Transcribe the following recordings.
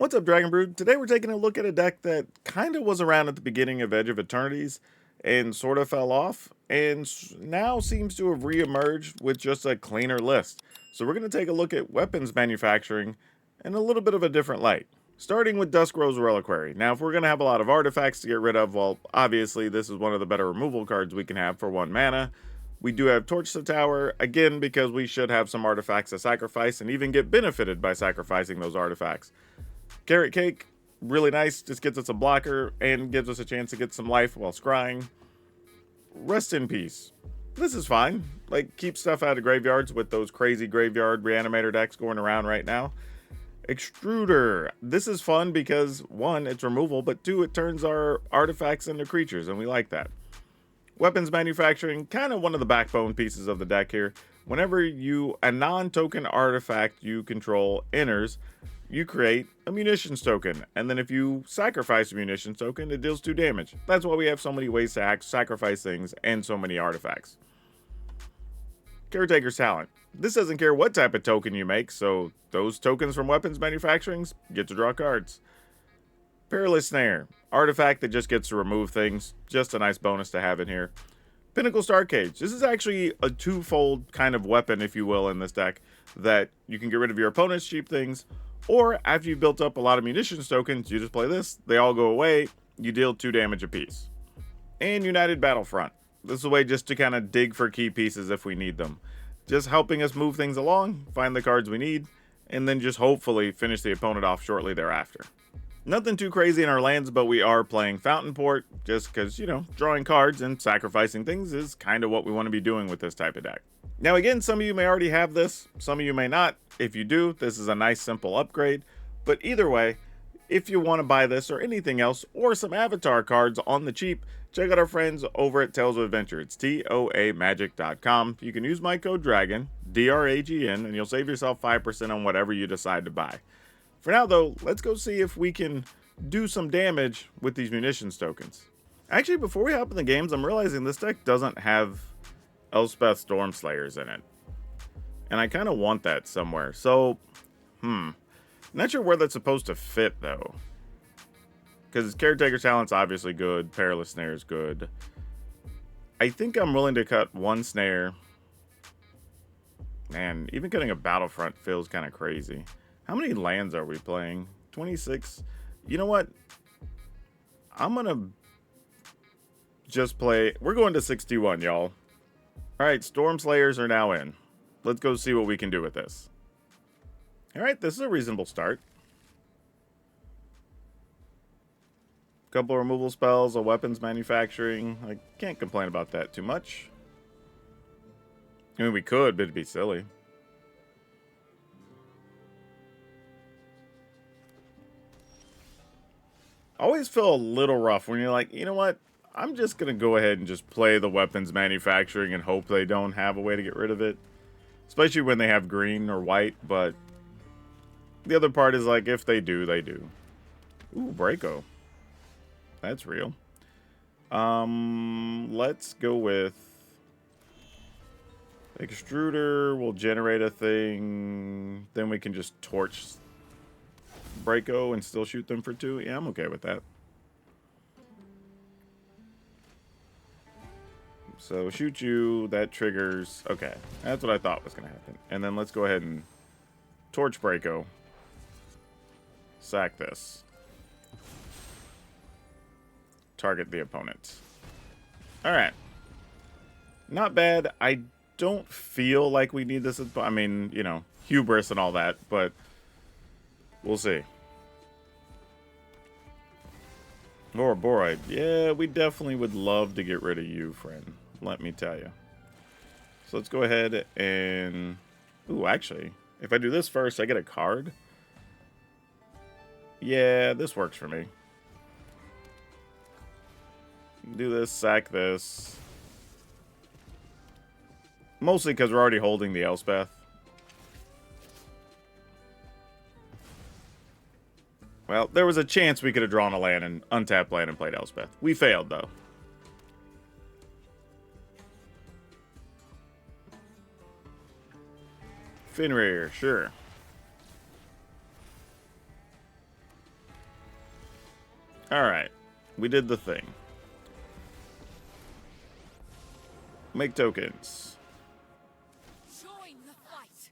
What's up, Dragon Brood? Today we're taking a look at a deck that kind of was around at the beginning of Edge of Eternities and sort of fell off, and now seems to have re-emerged with just a cleaner list. So we're going to take a look at weapons manufacturing in a little bit of a different light. Starting with Duskrow's Reliquary. Now, if we're going to have a lot of artifacts to get rid of, well, obviously this is one of the better removal cards we can have for 1 mana. We do have Torch the Tower, again because we should have some artifacts to sacrifice and even get benefited by sacrificing those artifacts. Carrot Cake, really nice, just gets us a blocker and gives us a chance to get some life while scrying. Rest in Peace. This is fine. Like, keep stuff out of graveyards with those crazy graveyard reanimator decks going around right now. Extruder. This is fun because, 1, it's removal, but 2, it turns our artifacts into creatures, and we like that. Weapons manufacturing, kind of one of the backbone pieces of the deck here. Whenever a non-token artifact you control enters, you create a munitions token, and then if you sacrifice a munitions token, it deals 2 damage. That's why we have so many ways to sacrifice things and so many artifacts. Caretaker's Talent. This doesn't care what type of token you make, so those tokens from weapons manufacturing get to draw cards. Perilous Snare. Artifact that just gets to remove things. Just a nice bonus to have in here. Pinnacle Star Cage. This is actually a twofold kind of weapon, if you will, in this deck, that you can get rid of your opponent's cheap things, or after you've built up a lot of munitions tokens, you just play this, they all go away, you deal 2 damage apiece. And United Battlefront. This is a way just to kind of dig for key pieces if we need them. Just helping us move things along, find the cards we need, and then just hopefully finish the opponent off shortly thereafter. Nothing too crazy in our lands, but we are playing Fountain Port, just because, you know, drawing cards and sacrificing things is kind of what we want to be doing with this type of deck. Now again, some of you may already have this, some of you may not. If you do, this is a nice simple upgrade, but either way, if you want to buy this or anything else, or some avatar cards on the cheap, check out our friends over at Tales of Adventure. It's toamagic.com. You can use my code DRAGON, DRAGN, and you'll save yourself 5% on whatever you decide to buy. For now though, let's go see if we can do some damage with these munitions tokens. Actually, before we hop in the games, I'm realizing this deck doesn't have Elspeth Stormslayers in it. And I kind of want that somewhere. So, not sure where that's supposed to fit though. Because Caretaker's Talent's obviously good. Perilous Snare is good. I think I'm willing to cut 1 snare. Man, even cutting a Battlefront feels kind of crazy. How many lands are we playing? 26. You know what? I'm going to just play. We're going to 61, y'all. Alright, Stormslayers are now in. Let's go see what we can do with this. Alright, this is a reasonable start. Couple removal spells, a weapons manufacturing. I can't complain about that too much. I mean, we could, but it'd be silly. I always feel a little rough when you're like, you know what? I'm just going to go ahead and just play the weapons manufacturing and hope they don't have a way to get rid of it. Especially when they have green or white, but the other part is like, if they do, they do. Ooh, Braco. That's real. Let's go with Extruder. We'll generate a thing. Then we can just torch Braco and still shoot them for 2. Yeah, I'm okay with that. So shoot you, that triggers. Okay, that's what I thought was going to happen. And then let's go ahead and torch Braco. Sack this. Target the opponent. Alright. Not bad. I don't feel like we need this. I mean, you know, hubris and all that, but we'll see. Laura Boroid. Yeah, we definitely would love to get rid of you, friend. Let me tell you. So let's go ahead and... Ooh, actually, if I do this first, I get a card. Yeah, this works for me. Do this, sack this. Mostly because we're already holding the Elspeth. Well, there was a chance we could have drawn a land and untapped land and played Elspeth. We failed, though. Fenrir, sure. Alright. We did the thing. Make tokens. Join the fight.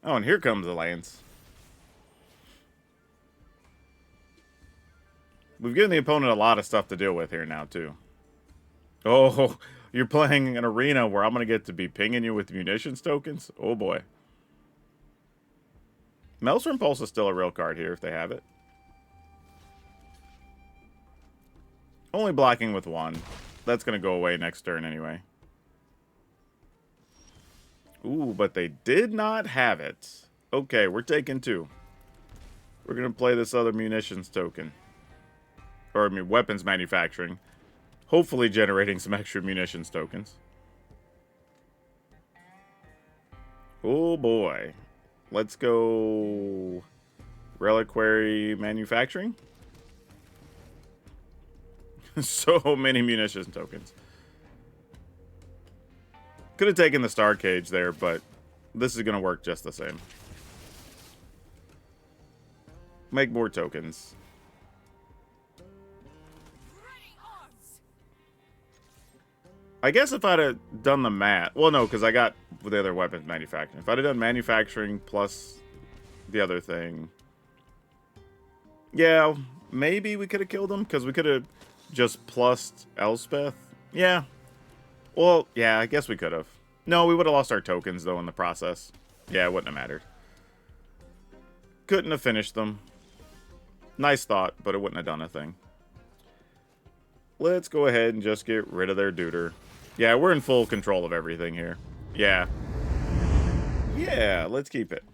Oh, and here comes the lands. We've given the opponent a lot of stuff to deal with here now, too. Oh, you're playing an arena where I'm going to get to be pinging you with munitions tokens? Oh, boy. Maelstrom Pulse is still a real card here if they have it. Only blocking with one. That's going to go away next turn anyway. Ooh, but they did not have it. Okay, we're taking two. We're going to play this other munitions token. Or, I mean, weapons manufacturing. Hopefully generating some extra munitions tokens. Oh, boy. Let's go... Reliquary manufacturing. So many munitions tokens. Could have taken the Star Cage there, but this is going to work just the same. Make more tokens. I guess if I'd have done the math... Well, no, because I got the other weapons manufacturing. If I'd have done manufacturing plus the other thing... Yeah, maybe we could have killed him, because we could have just plussed Elspeth. Yeah. Well, yeah, I guess we could have. No, we would have lost our tokens, though, in the process. Yeah, it wouldn't have mattered. Couldn't have finished them. Nice thought, but it wouldn't have done a thing. Let's go ahead and just get rid of their duder. Yeah, we're in full control of everything here. Yeah. Yeah, let's keep it.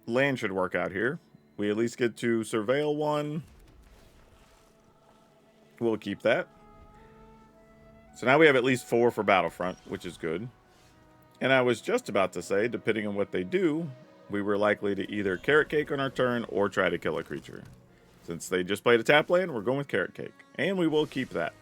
Land should work out here. We at least get to surveil one. We'll keep that. So now we have at least 4 for Battlefront, which is good. And I was just about to say, depending on what they do, we were likely to either Carrot Cake on our turn or try to kill a creature. Since they just played a tap land, we're going with Carrot Cake. And we will keep that.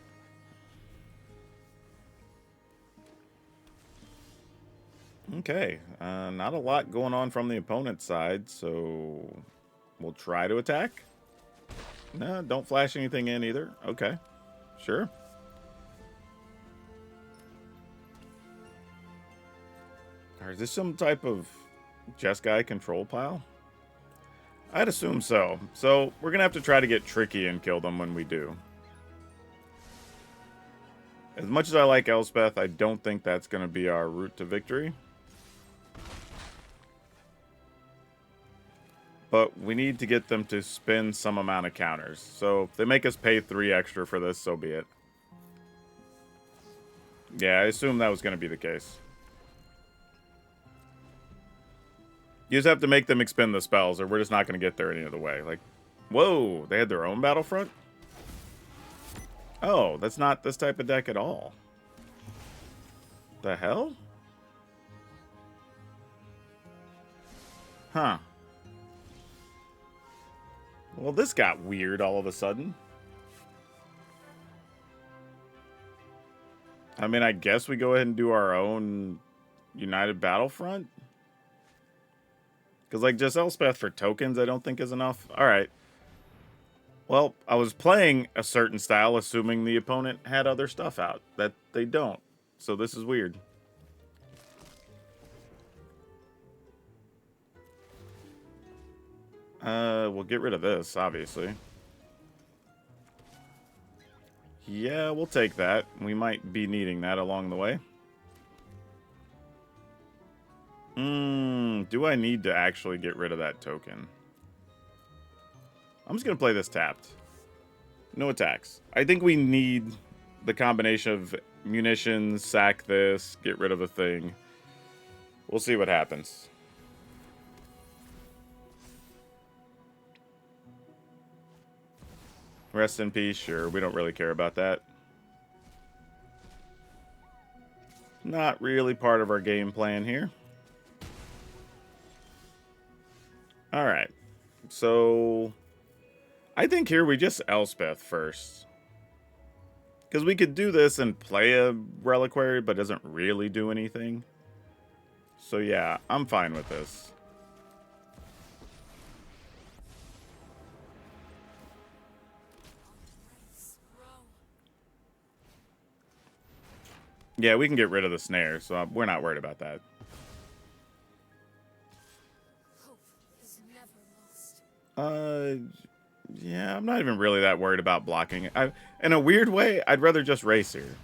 Okay, not a lot going on from the opponent's side, so we'll try to attack. No, don't flash anything in either. Okay, sure. Or is this some type of Jeskai control pile? I'd assume so. So we're going to have to try to get tricky and kill them when we do. As much as I like Elspeth, I don't think that's going to be our route to victory. But we need to get them to spend some amount of counters. So if they make us pay 3 extra for this, so be it. Yeah, I assume that was going to be the case. You just have to make them expend the spells, or we're just not going to get there any other way. Like, whoa, they had their own Battlefront? Oh, that's not this type of deck at all. The hell? Huh. Well, this got weird all of a sudden. I mean, I guess we go ahead and do our own United Battlefront? Because, like, just Elspeth for tokens I don't think is enough. Alright. Well, I was playing a certain style assuming the opponent had other stuff out. That they don't. So this is weird. We'll get rid of this, obviously. Yeah, we'll take that. We might be needing that along the way. Do I need to actually get rid of that token? I'm just going to play this tapped. No attacks. I think we need the combination of munitions, sack this, get rid of a thing. We'll see what happens. Rest in peace, sure. We don't really care about that. Not really part of our game plan here. Alright. So I think here we just Elspeth first. Because we could do this and play a Reliquary, but it doesn't really do anything. So yeah, I'm fine with this. Yeah, we can get rid of the snare, so we're not worried about that. Hope is never lost. Yeah, I'm not even really that worried about blocking it. In a weird way, I'd rather just race here.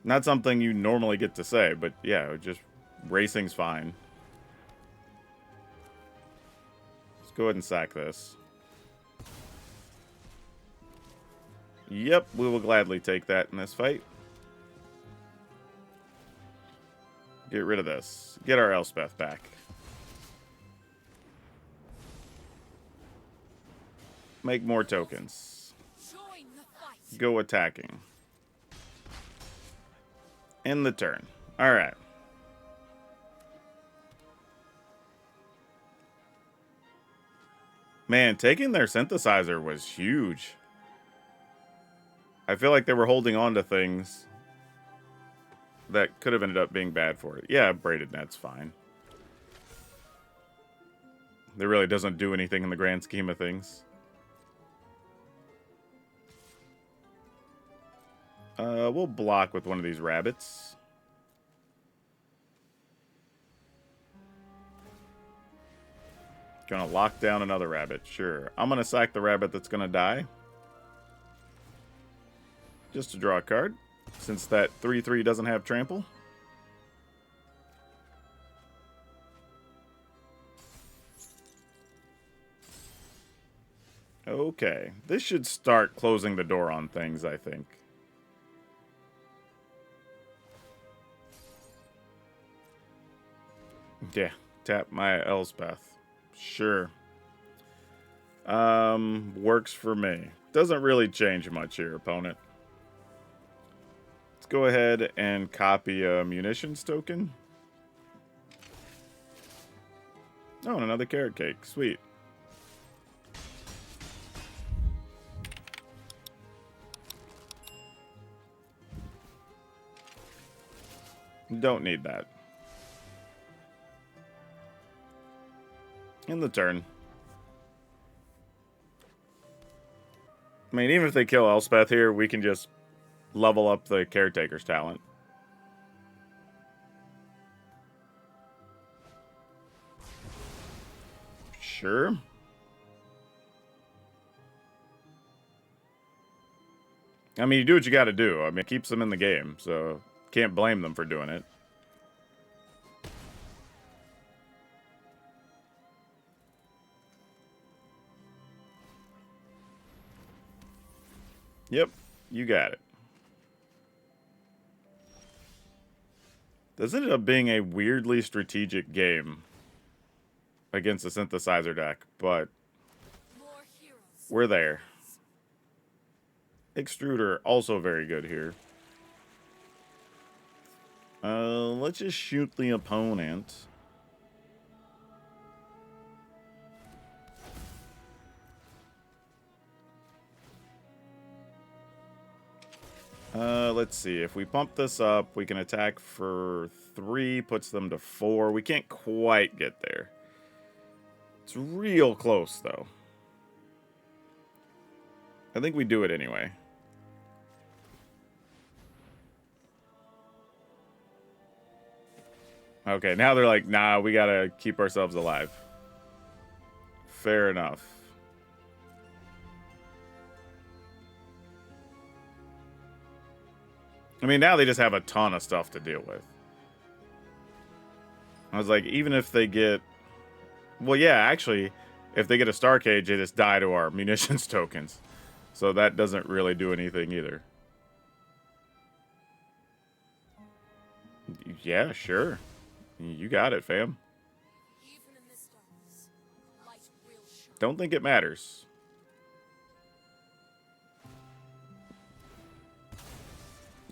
Not something you normally get to say, but yeah, just racing's fine. Let's go ahead and sack this. Yep, we will gladly take that in this fight. Get rid of this. Get our Elspeth back. Make more tokens. Join the fight. Go attacking. End the turn. Alright. Man, taking their synthesizer was huge. I feel like they were holding on to things that could have ended up being bad for it. Yeah, braided net's fine. It really doesn't do anything in the grand scheme of things. We'll block with one of these rabbits. Gonna lock down another rabbit. Sure. I'm gonna sack the rabbit that's gonna die. Just to draw a card. Since that 3/3 doesn't have trample. Okay. This should start closing the door on things, I think. Yeah. Tap my Elspeth. Sure. Works for me. Doesn't really change much here, opponent. Let's go ahead and copy a munitions token. Oh, and another carrot cake. Sweet. Don't need that. In the turn. I mean, even if they kill Elspeth here, we can just level up the caretaker's talent. Sure. I mean, you do what you got to do. I mean, it keeps them in the game, so can't blame them for doing it. Yep, you got it. This ended up being a weirdly strategic game against the synthesizer deck, but More heroes. we're there. Extruder, also very good here. Let's just shoot the opponent. Let's see. If we pump this up, we can attack for 3, puts them to 4. We can't quite get there. It's real close, though. I think we do it anyway. Okay, now they're like, nah, we gotta keep ourselves alive. Fair enough. I mean, now they just have a ton of stuff to deal with. I was like, even if they get... Well, yeah, actually, if they get a Star Cage, they just die to our munitions tokens. So that doesn't really do anything either. Yeah, sure. You got it, fam. Even in this darkness, light will shine. Don't think it matters.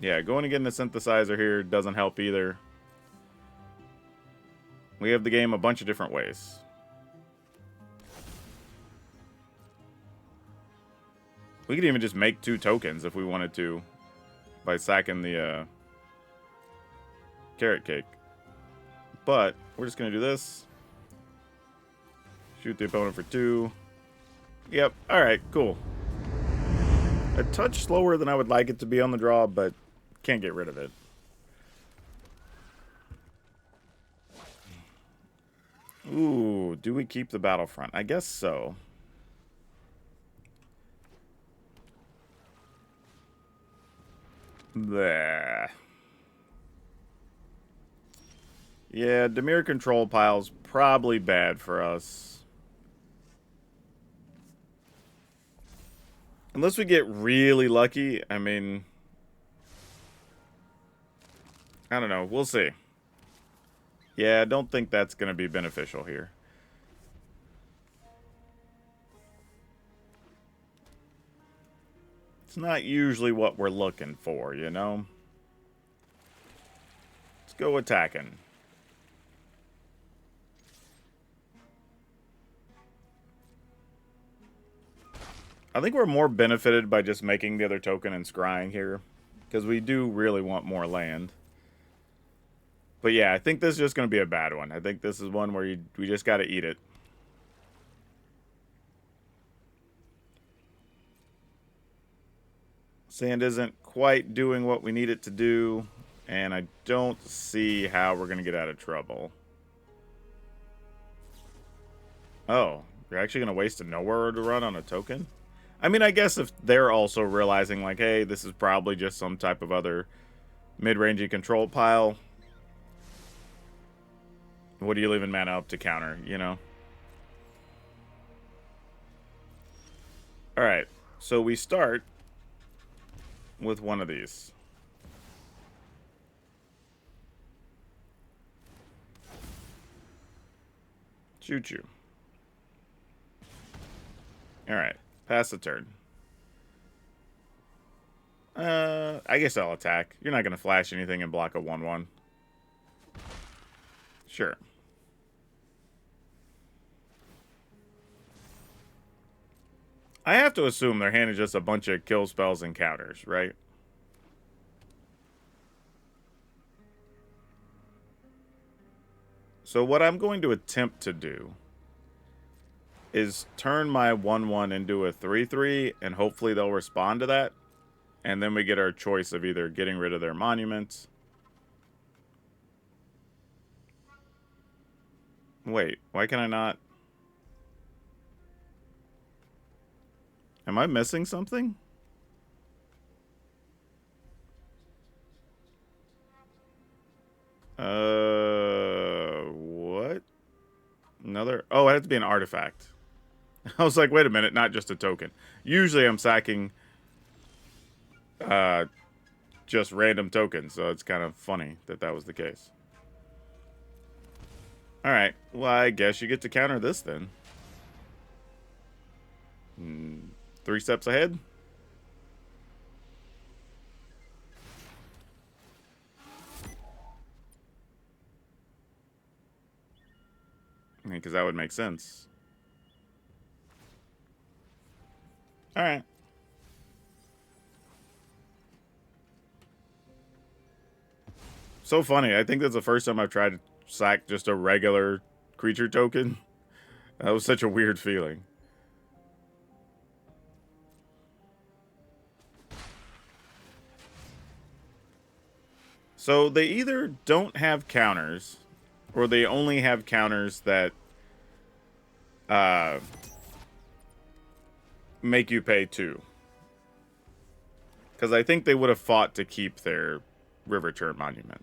Yeah, going and getting the synthesizer here doesn't help either. We have the game a bunch of different ways. We could even just make 2 tokens if we wanted to by sacking the carrot cake. But we're just going to do this. Shoot the opponent for 2. Yep. All right, cool. A touch slower than I would like it to be on the draw, but can't get rid of it. Ooh, do we keep the Battlefront? I guess so. Bleh. Yeah, Dimir control pile's probably bad for us. Unless we get really lucky, I mean... I don't know, we'll see. Yeah, I don't think that's going to be beneficial here. It's not usually what we're looking for, you know? Let's go attacking. I think we're more benefited by just making the other token and scrying here. Because we do really want more land. But yeah, I think this is just going to be a bad one. I think this is one where we just got to eat it. Sand isn't quite doing what we need it to do. And I don't see how we're going to get out of trouble. Oh, you're actually going to waste a nowhere to run on a token? I mean, I guess if they're also realizing, like, hey, this is probably just some type of other mid-rangey control pile. What are you leaving mana up to counter, you know? Alright, so we start with one of these. Choo-choo. Alright, pass the turn. I guess I'll attack. You're not going to flash anything and block a 1-1. Sure. I have to assume their hand is just a bunch of kill spells and counters, right? So what I'm going to attempt to do is turn my 1-1 into a 3-3, and hopefully they'll respond to that. And then we get our choice of either getting rid of their monuments. Wait, why can I not? Am I missing something? What? Another? Oh, it had to be an artifact. I was like, wait a minute, not just a token. Usually I'm sacking just random tokens, so it's kind of funny that that was the case. Alright, well, I guess you get to counter this then. 3 steps ahead. I mean, because that would make sense. Alright. So funny. I think that's the first time I've tried to sack just a regular creature token. That was such a weird feeling. So they either don't have counters, or they only have counters that make you pay 2. Because I think they would have fought to keep their River Turn Monument.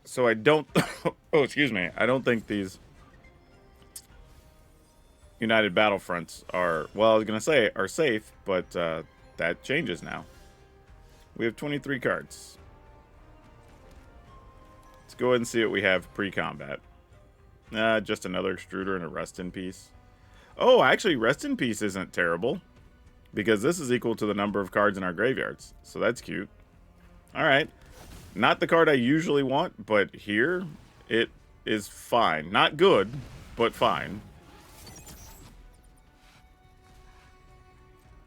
So I don't... oh, excuse me. I don't think these United Battlefronts are... Well, I was going to say are safe, but that changes now. We have 23 cards. Let's go ahead and see what we have pre-combat. Just another Extruder and a Rest in Peace. Oh, actually, Rest in Peace isn't terrible. Because this is equal to the number of cards in our graveyards. So that's cute. Alright. Not the card I usually want, but here it is fine. Not good, but fine.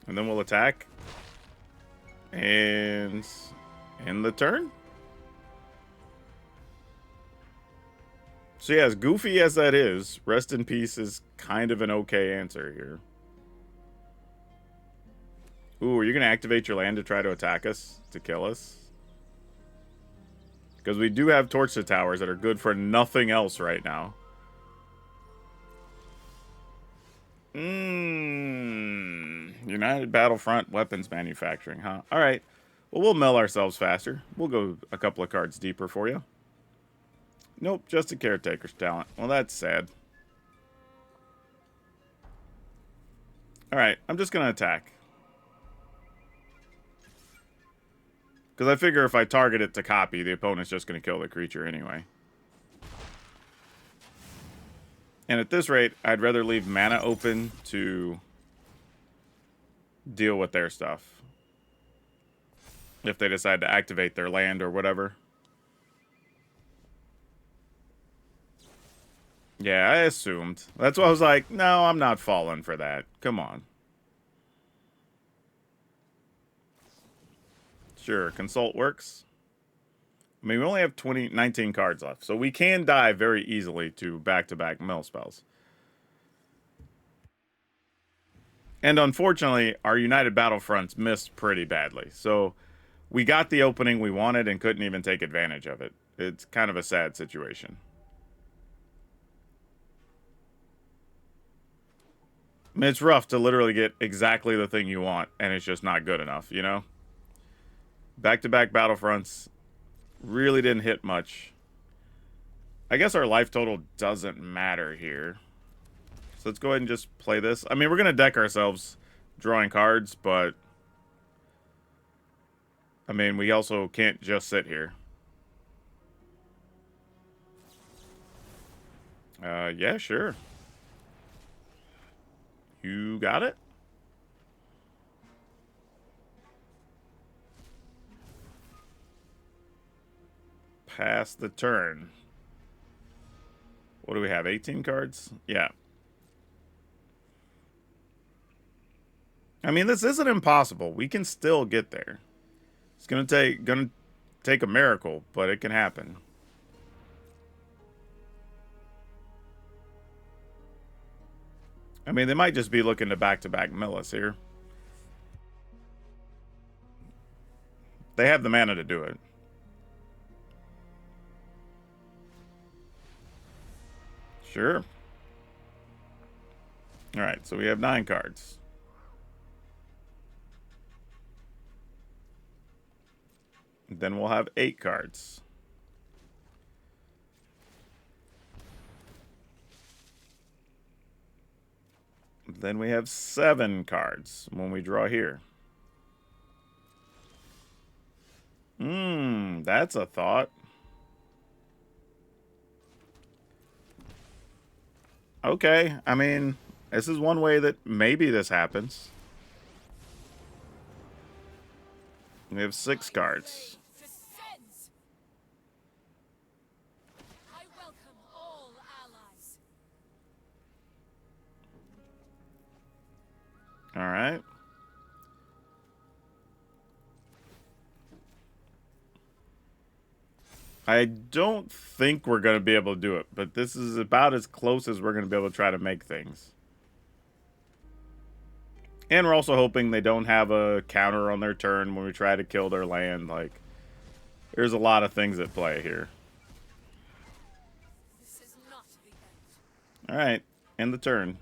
And then we'll attack. And end the turn. So yeah, as goofy as that is, Rest in Peace is kind of an okay answer here. Ooh, are you going to activate your land to try to attack us? To kill us? Because we do have Torch to Towers that are good for nothing else right now. United Battlefront Weapons Manufacturing, huh? Alright. Well, we'll mill ourselves faster. We'll go a couple of cards deeper for you. Nope, just a Caretaker's talent. Well, that's sad. Alright, I'm just going to attack. Because I figure if I target it to copy, the opponent's just going to kill the creature anyway. And at this rate, I'd rather leave mana open to deal with their stuff. If they decide to activate their land or whatever. Yeah, I assumed. That's why I was like, no, I'm not falling for that. Come on. Sure, Consult works. I mean, we only have 19 cards left, so we can die very easily to back-to-back mill spells. And unfortunately, our United Battlefronts missed pretty badly. So we got the opening we wanted and couldn't even take advantage of it. It's kind of a sad situation. I mean, it's rough to literally get exactly the thing you want, and it's just not good enough, you know? Back-to-back Battlefronts really didn't hit much. I guess our life total doesn't matter here. So let's go ahead and just play this. I mean, we're going to deck ourselves drawing cards, but... I mean, we also can't just sit here. Yeah, sure. You got it? Pass the turn. What do we have? 18 cards? Yeah. I mean, this isn't impossible. We can still get there. It's gonna take a miracle, but it can happen. I mean, they might just be looking to back-to-back mill us here. They have the mana to do it. Sure. Alright, so we have 9 cards. Then we'll have 8 cards. Then we have 7 cards when we draw here. That's a thought. Okay, I mean, this is one way that maybe this happens. We have 6 cards. I welcome all allies. All right. I don't think we're going to be able to do it, but this is about as close as we're going to be able to try to make things. And we're also hoping they don't have a counter on their turn when we try to kill their land. Like, there's a lot of things at play here. This is not the end. All right, end the turn.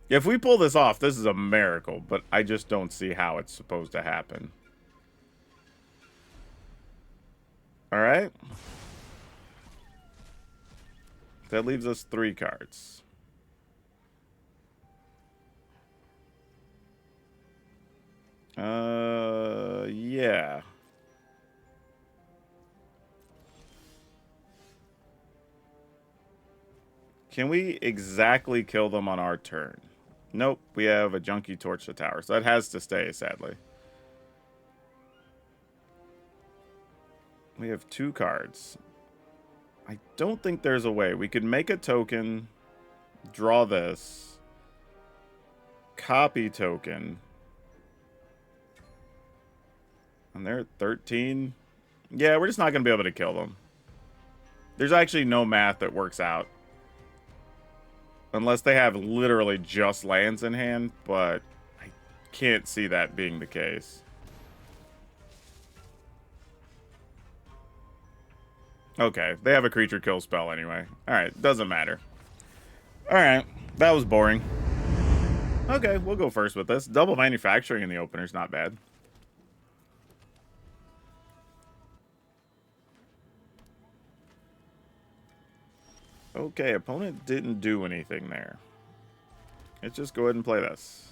If we pull this off, this is a miracle, but I just don't see how it's supposed to happen. All right. That leaves us 3 cards. Yeah. Can we exactly kill them on our turn? Nope, we have a junky Torch to Tower, so that has to stay, sadly. We have 2 cards. I don't think there's a way. We could make a token, draw this, copy token, and they're at 13. Yeah, we're just not going to be able to kill them. There's actually no math that works out. Unless they have literally just lands in hand, but can't see that being the case. Okay, they have a creature kill spell anyway. Alright, doesn't matter. Alright, that was boring. Okay, we'll go first with this. Double manufacturing in the opener's not bad. Okay, opponent didn't do anything there. Let's just go ahead and play this.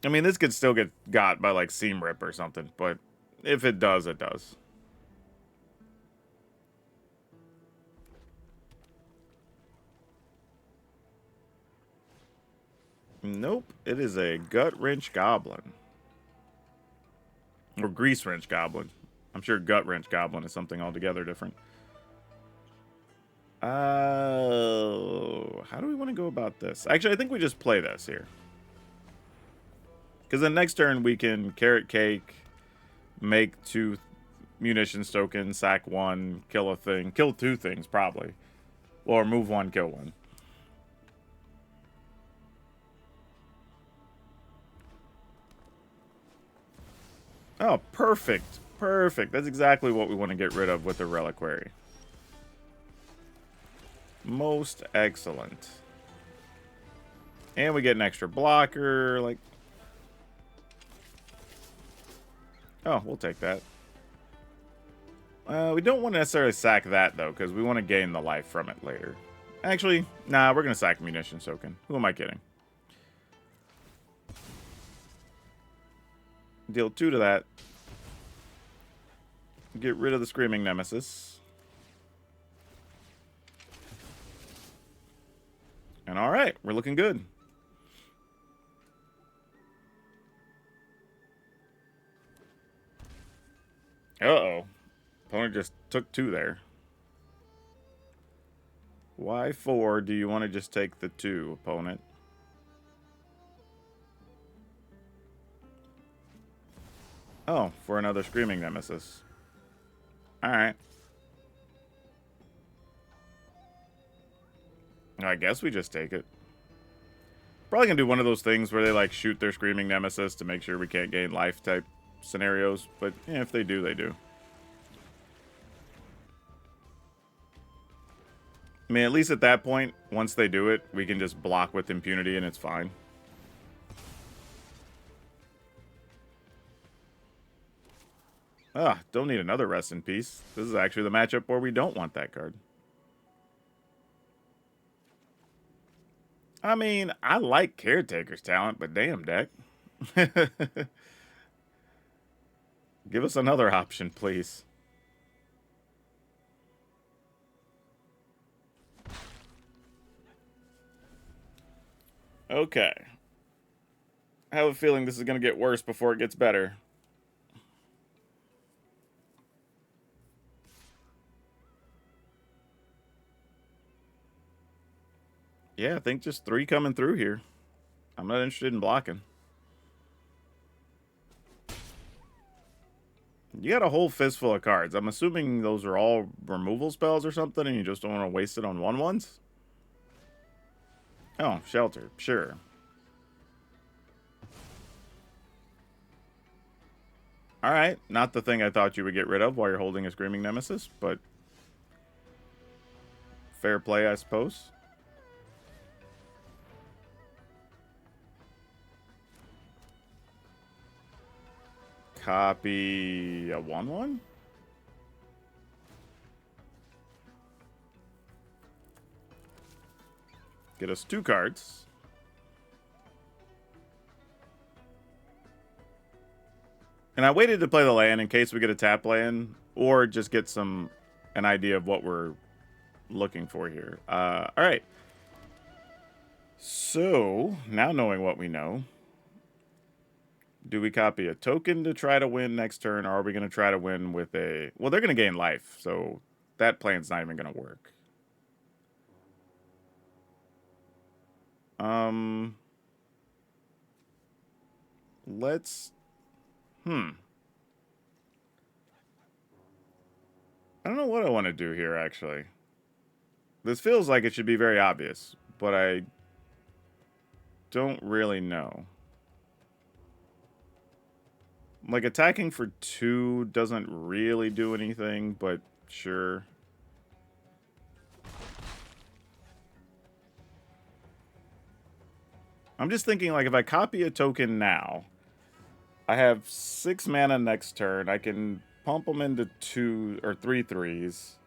I mean, this could still get got by, like, Seam Rip or something, but if it does, it does. Nope, it is a Gut Wrench Goblin. Or Grease Wrench Goblin. I'm sure Gut Wrench Goblin is something altogether different. How do we want to go about this? Actually, I think we just play this here. Because then next turn we can Carrot Cake, make 2 munitions tokens, sack 1, kill a thing. Kill 2 things, probably. Or move 1, kill 1. Oh, perfect. Perfect. That's exactly what we want to get rid of with the Reliquary. Most excellent. And we get an extra blocker. Like, oh, we'll take that. We don't want to necessarily sack that, though, because we want to gain the life from it later. Actually, nah, we're going to sack Munitions Token. Who am I kidding? Deal 2 to that. Get rid of the Screaming Nemesis. And alright, we're looking good. Uh-oh. Opponent just took 2 there. Why 4 do you want to just take the 2, opponent? Oh, for another Screaming Nemesis. Alright. I guess we just take it. Probably gonna do one of those things where they, like, shoot their Screaming Nemesis to make sure we can't gain life type scenarios. But, yeah, if they do, they do. I mean, at least at that point, once they do it, we can just block with impunity and it's fine. Ah, don't need another Rest in Peace. This is actually the matchup where we don't want that card. I mean, I like Caretaker's talent, but damn, deck. Give us another option, please. Okay. I have a feeling this is going to get worse before it gets better. Yeah, I think just 3 coming through here. I'm not interested in blocking. You got a whole fistful of cards. I'm assuming those are all removal spells or something, and you just don't want to waste it on 1/1s? Oh, Shelter. Sure. Alright, not the thing I thought you would get rid of while you're holding a Screaming Nemesis, but fair play, I suppose. Copy a 1/1? Get us 2 cards. And I waited to play the land in case we get a tap land, or just get an idea of what we're looking for here. Alright. So, now knowing what we know, do we copy a token to try to win next turn, or are we going to try to win with a... Well, they're going to gain life, so that plan's not even going to work. Let's... I don't know what I want to do here, actually. This feels like it should be very obvious, but I don't really know. Like, attacking for 2 doesn't really do anything, but sure. I'm just thinking, like, if I copy a token now, I have 6 mana next turn. I can pump them into 2 or 3 threes.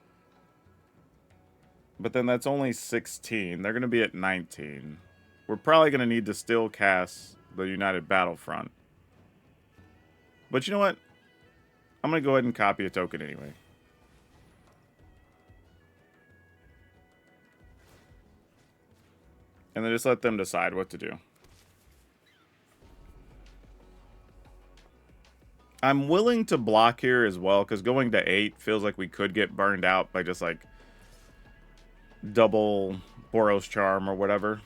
But then that's only 16. They're going to be at 19. We're probably going to need to still cast the United Battlefront. But you know what? I'm going to go ahead and copy a token anyway. And then just let them decide what to do. I'm willing to block here as well, because going to 8 feels like we could get burned out by just, like, double Boros Charm or whatever.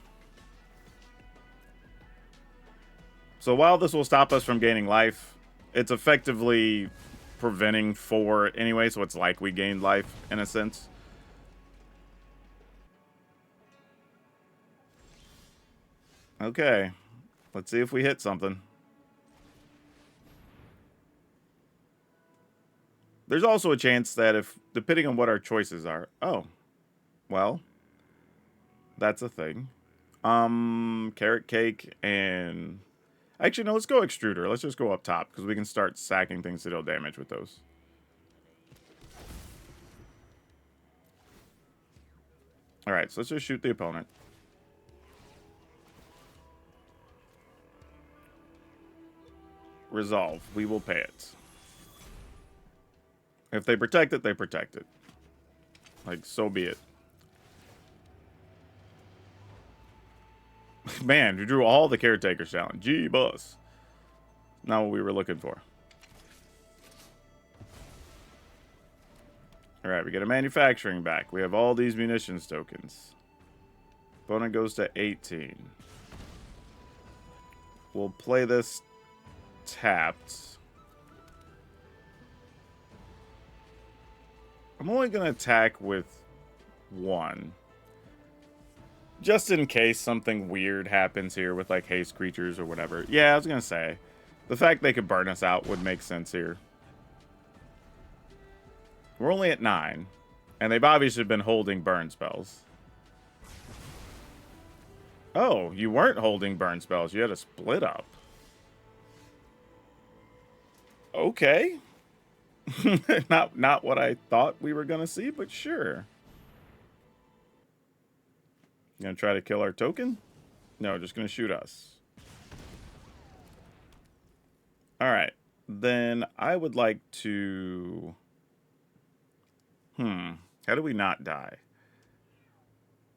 So while this will stop us from gaining life, it's effectively preventing 4 anyway, so it's like we gained life in a sense. Okay, let's see if we hit something. There's also a chance that if, depending on what our choices are... Oh, well, that's a thing. Carrot Cake and... Actually, no, let's go Extruder. Let's just go up top, because we can start sacking things to deal damage with those. Alright, so let's just shoot the opponent. Resolve. We will pay it. If they protect it, they protect it. Like, so be it. Man, you drew all the Caretaker's Challenge. Gee, boss. Not what we were looking for. Alright, we get a manufacturing back. We have all these munitions tokens. Opponent goes to 18. We'll play this tapped. I'm only going to attack with 1. Just in case something weird happens here with, like, haste creatures or whatever. Yeah, I was going to say. The fact they could burn us out would make sense here. We're only at 9. And they've obviously been holding burn spells. Oh, you weren't holding burn spells. You had a split up. Okay. Not what I thought we were going to see, but sure. Gonna try to kill our token? No, just gonna shoot us. Alright. Then I would like to... How do we not die?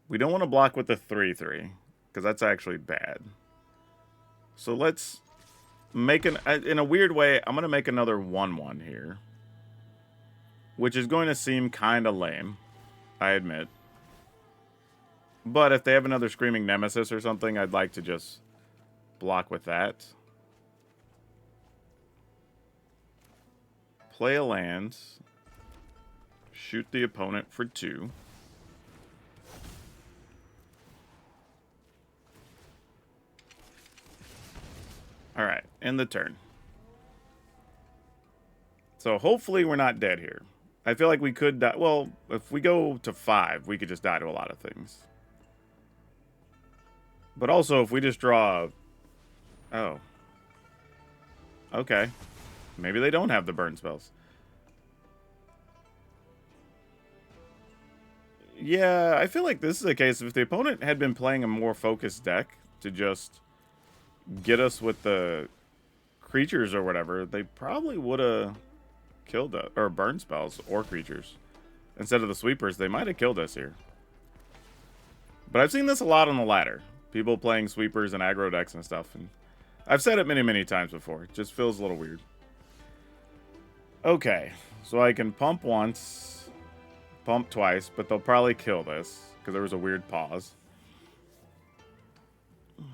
We don't want to block with the 3/3, because that's actually bad. So let's make an... In a weird way, I'm going to make another 1/1 here. Which is going to seem kind of lame, I admit. But if they have another Screaming Nemesis or something, I'd like to just block with that. Play a land. Shoot the opponent for 2. Alright, end the turn. So hopefully we're not dead here. I feel like we could die. Well, if we go to 5, we could just die to a lot of things. But also, if we just draw... Oh. Okay. Maybe they don't have the burn spells. Yeah, I feel like this is a case of if the opponent had been playing a more focused deck to just get us with the creatures or whatever, they probably would have killed us, or burn spells or creatures. Instead of the sweepers, they might have killed us here. But I've seen this a lot on the ladder. People playing sweepers and aggro decks and stuff. And I've said it many, many times before. It just feels a little weird. Okay, so I can pump once, pump twice, but they'll probably kill this because there was a weird pause.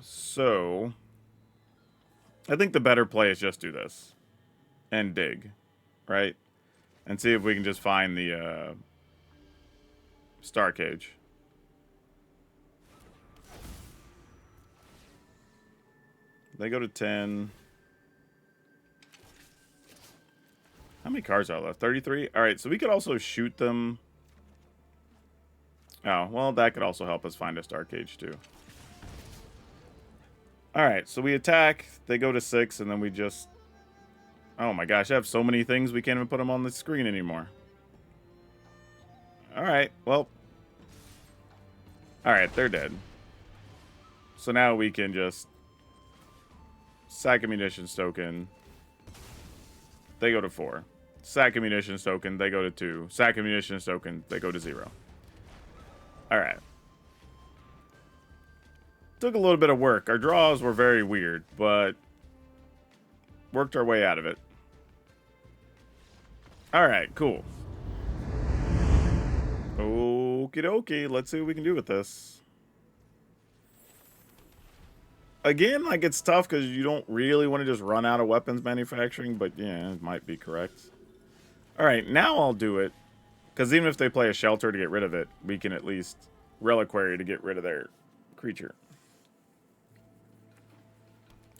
So I think the better play is just do this and dig, right? And see if we can just find the Star Cage. They go to 10. How many cards are left? 33? Alright, so we could also shoot them. Oh, well, that could also help us find a Star Cage, too. Alright, so we attack. They go to 6, and then we just... Oh my gosh, I have so many things we can't even put them on the screen anymore. Alright, well. Alright, they're dead. So now we can just... Sack a munitions token. They go to 4. Sack a munitions token. They go to 2. Sack a munitions token. They go to 0. Alright. Took a little bit of work. Our draws were very weird, but... worked our way out of it. Alright, cool. Okie dokie. Let's see what we can do with this. Again, like, it's tough because you don't really want to just run out of weapons manufacturing, but yeah, it might be correct. Alright, now I'll do it. Because even if they play a shelter to get rid of it, we can at least reliquary to get rid of their creature.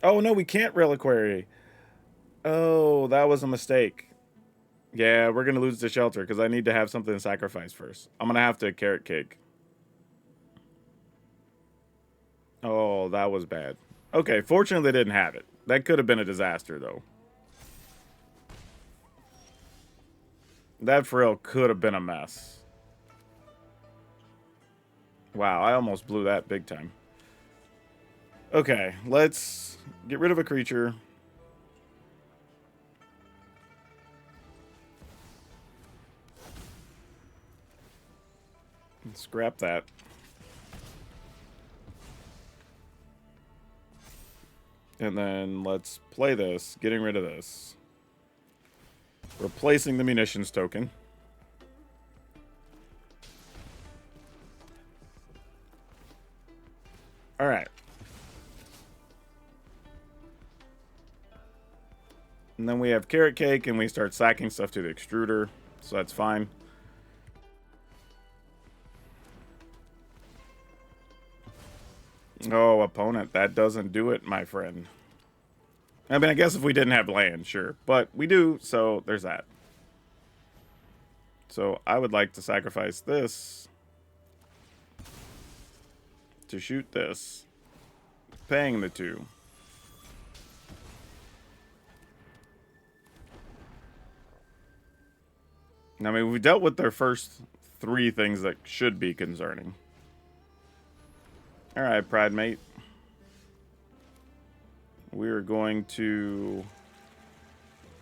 Oh, no, we can't reliquary. Oh, that was a mistake. Yeah, we're going to lose the shelter because I need to have something to sacrifice first. I'm going to have to carrot cake. Oh, that was bad. Okay, fortunately they didn't have it. That could have been a disaster, though. That for real could have been a mess. Wow, I almost blew that big time. Okay, let's get rid of a creature. Scrap that. And then let's play this, getting rid of this. Replacing the munitions token. Alright. And then we have carrot cake and we start sacking stuff to the extruder. So that's fine. Oh, opponent, that doesn't do it, my friend. I mean, I guess if we didn't have land, sure. But we do, so there's that. So I would like to sacrifice this to shoot this. Paying the 2. I mean, we dealt with their first 3 things that should be concerning. Alright, Pride Mate. We're going to...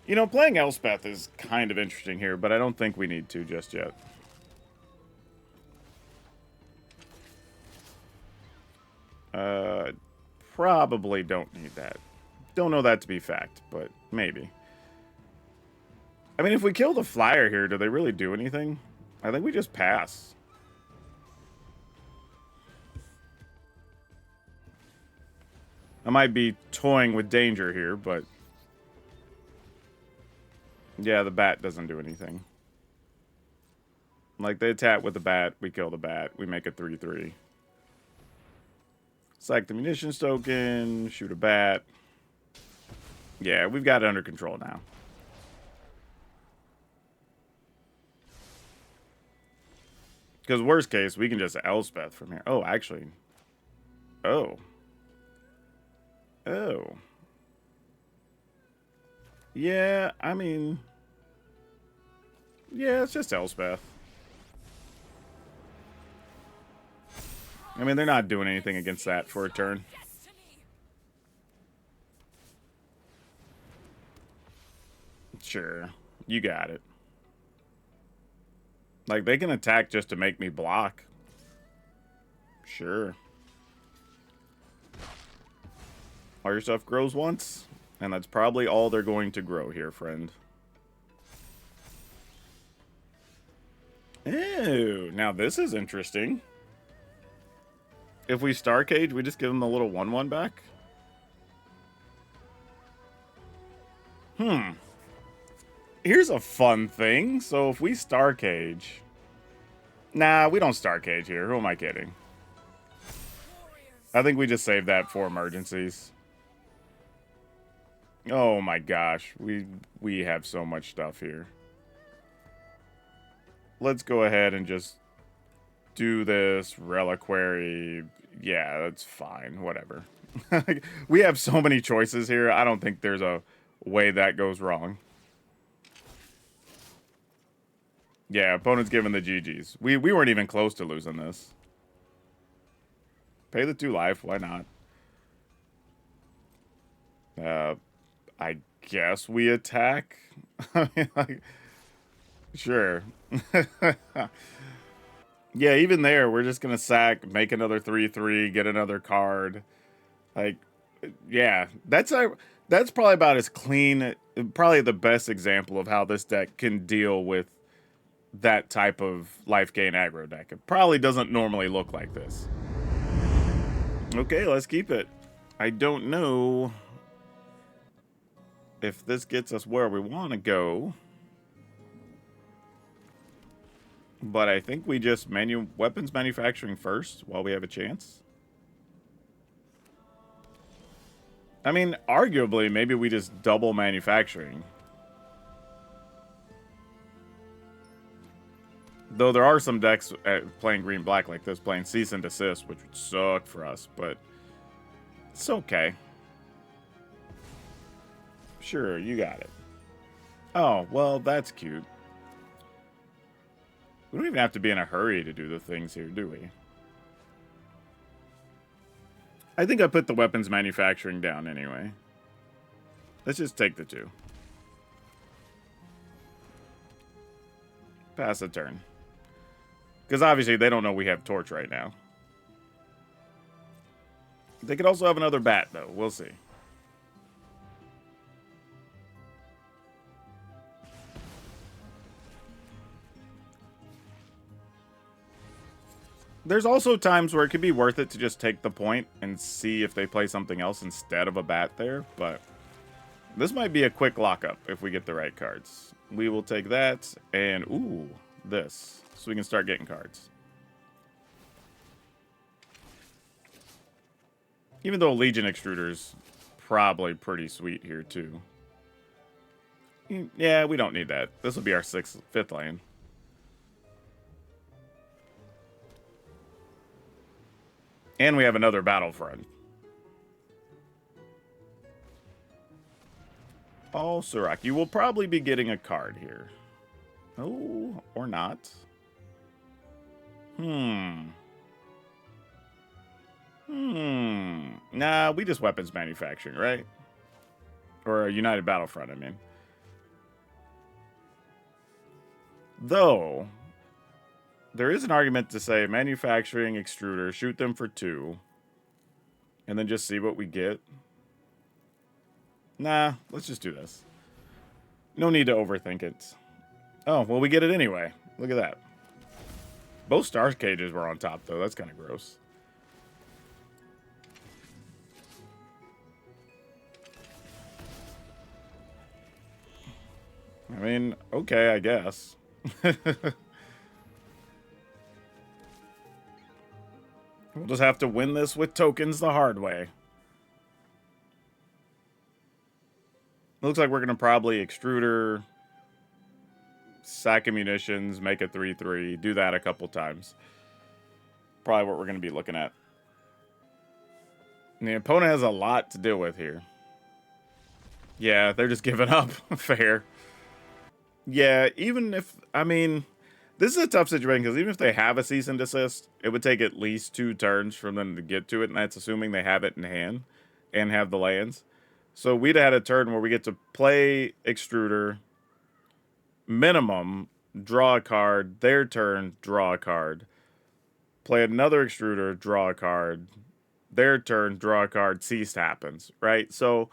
You know, playing Elspeth is kind of interesting here, but I don't think we need to just yet. Probably don't need that. Don't know that to be fact, but maybe. I mean, if we kill the flyer here, do they really do anything? I think we just pass. I might be toying with danger here, but... Yeah, the bat doesn't do anything. Like, they attack with the bat, we kill the bat, we make a 3-3. Sack the munitions token, shoot a bat. Yeah, we've got it under control now. Because worst case, we can just Elspeth from here. Oh, actually. Oh. Oh. Yeah, I mean... Yeah, it's just Elspeth. I mean, they're not doing anything against that for a turn. Sure. You got it. Like, they can attack just to make me block. Sure. All your stuff grows once, and that's probably all they're going to grow here, friend. Ew, now this is interesting. If we Star Cage, we just give them a little 1/1 back? Here's a fun thing. So if we Star Cage... Nah, we don't Star Cage here. Who am I kidding? I think we just save that for emergencies. Oh my gosh, we have so much stuff here. Let's go ahead and just do this reliquary. Yeah, that's fine. Whatever. We have so many choices here. I don't think there's a way that goes wrong. Yeah, opponent's giving the GGs. We weren't even close to losing this. Pay the 2 life. Why not? I guess we attack. I mean, like, sure. Yeah, even there, we're just gonna sack, make another 3/3, get another card. Like, yeah, that's probably about as clean, probably the best example of how this deck can deal with that type of life gain aggro deck. It probably doesn't normally look like this. Okay, let's keep it. I don't know if this gets us where we want to go, but I think we just weapons manufacturing first while we have a chance. I mean, arguably, maybe we just double manufacturing. Though there are some decks playing green-black like this, playing Cease and Desist, which would suck for us, but it's okay. Sure, you got it. Oh, well, that's cute. We don't even have to be in a hurry to do the things here, do we? I think I put the weapons manufacturing down anyway. Let's just take the 2. Pass a turn. Because obviously they don't know we have Torch right now. They could also have another bat, though. We'll see. There's also times where it could be worth it to just take the point and see if they play something else instead of a bat there, but this might be a quick lockup if we get the right cards. We will take that and, ooh, this, so we can start getting cards. Even though Legion Extruder's probably pretty sweet here, too. Yeah, we don't need that. This will be our 5th lane. And we have another Battlefront. Oh, Surak, you will probably be getting a card here. Oh, or not. Nah, we just weapons manufacturing, right? Or a United Battlefront, I mean. Though, there is an argument to say manufacturing extruder, shoot them for 2, and then just see what we get. Nah, let's just do this. No need to overthink it. Oh, well, we get it anyway. Look at that. Both star cages were on top, though. That's kind of gross. I mean, okay, I guess. We'll just have to win this with tokens the hard way. Looks like we're going to probably extruder, sack of munitions, make a 3/3, do that a couple times. Probably what we're going to be looking at. And the opponent has a lot to deal with here. Yeah, they're just giving up. Fair. Yeah, even if, I mean, this is a tough situation because even if they have a Cease and Desist, it would take at least 2 turns for them to get to it, and that's assuming they have it in hand and have the lands. So we'd had a turn where we get to play Extruder, minimum, draw a card, their turn, draw a card. Play another Extruder, draw a card, their turn, draw a card, Cease happens, right? So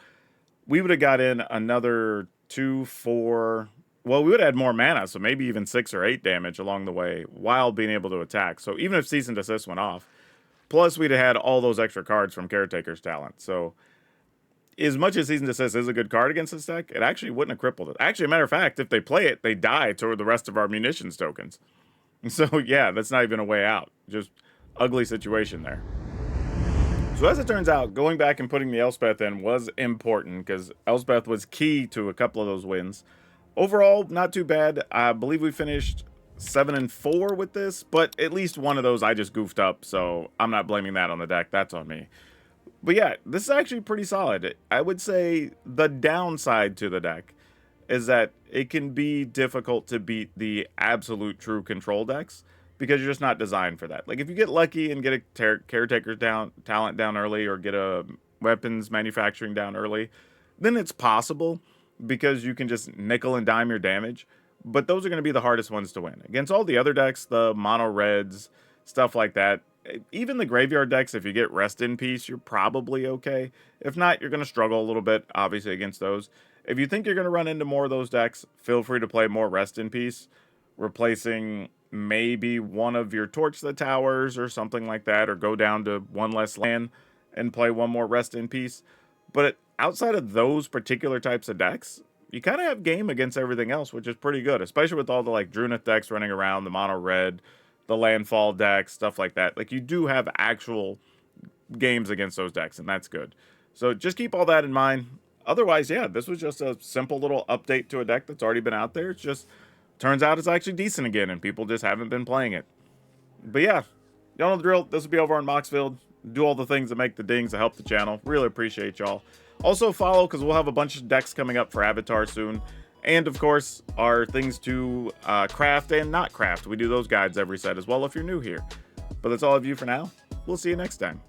we would have got in another 2, 4... Well, we would have had more mana, so maybe even 6 or 8 damage along the way while being able to attack. So even if Cease and Desist went off, plus we'd have had all those extra cards from Caretaker's Talent. So as much as Cease and Desist is a good card against this deck, it actually wouldn't have crippled it. Actually, a matter of fact, if they play it, they die toward the rest of our munitions tokens. So yeah, that's not even a way out. Just ugly situation there. So as it turns out, going back and putting the Elspeth in was important because Elspeth was key to a couple of those wins. Overall, not too bad. I believe we finished 7-4 with this, but at least one of those I just goofed up, so I'm not blaming that on the deck. That's on me. But yeah, this is actually pretty solid. I would say the downside to the deck is that it can be difficult to beat the absolute true control decks because you're just not designed for that. Like if you get lucky and get a caretaker talent down early or get a weapons manufacturing down early, then it's possible because you can just nickel and dime your damage. But those are going to be the hardest ones to win. Against all the other decks, the mono reds, stuff like that, even the graveyard decks, if you get Rest in Peace, you're probably okay. If not, you're going to struggle a little bit, obviously, against those. If you think you're going to run into more of those decks, feel free to play more Rest in Peace, replacing maybe one of your Torch the Towers or something like that, or go down to one less land and play one more Rest in Peace. But outside of those particular types of decks, you kind of have game against everything else, which is pretty good, especially with all the like Drunith decks running around, the mono red, the landfall decks, stuff like that. Like you do have actual games against those decks, and that's good. So just keep all that in mind. Otherwise, yeah, this was just a simple little update to a deck that's already been out there. It's just turns out it's actually decent again, and people just haven't been playing it. But yeah, y'all know the drill. This will be over on Moxfield. Do all the things that make the dings that help the channel. Really appreciate y'all. Also follow, because we'll have a bunch of decks coming up for Avatar soon. And of course, our things to craft and not craft. We do those guides every set as well if you're new here. But that's all of you for now. We'll see you next time.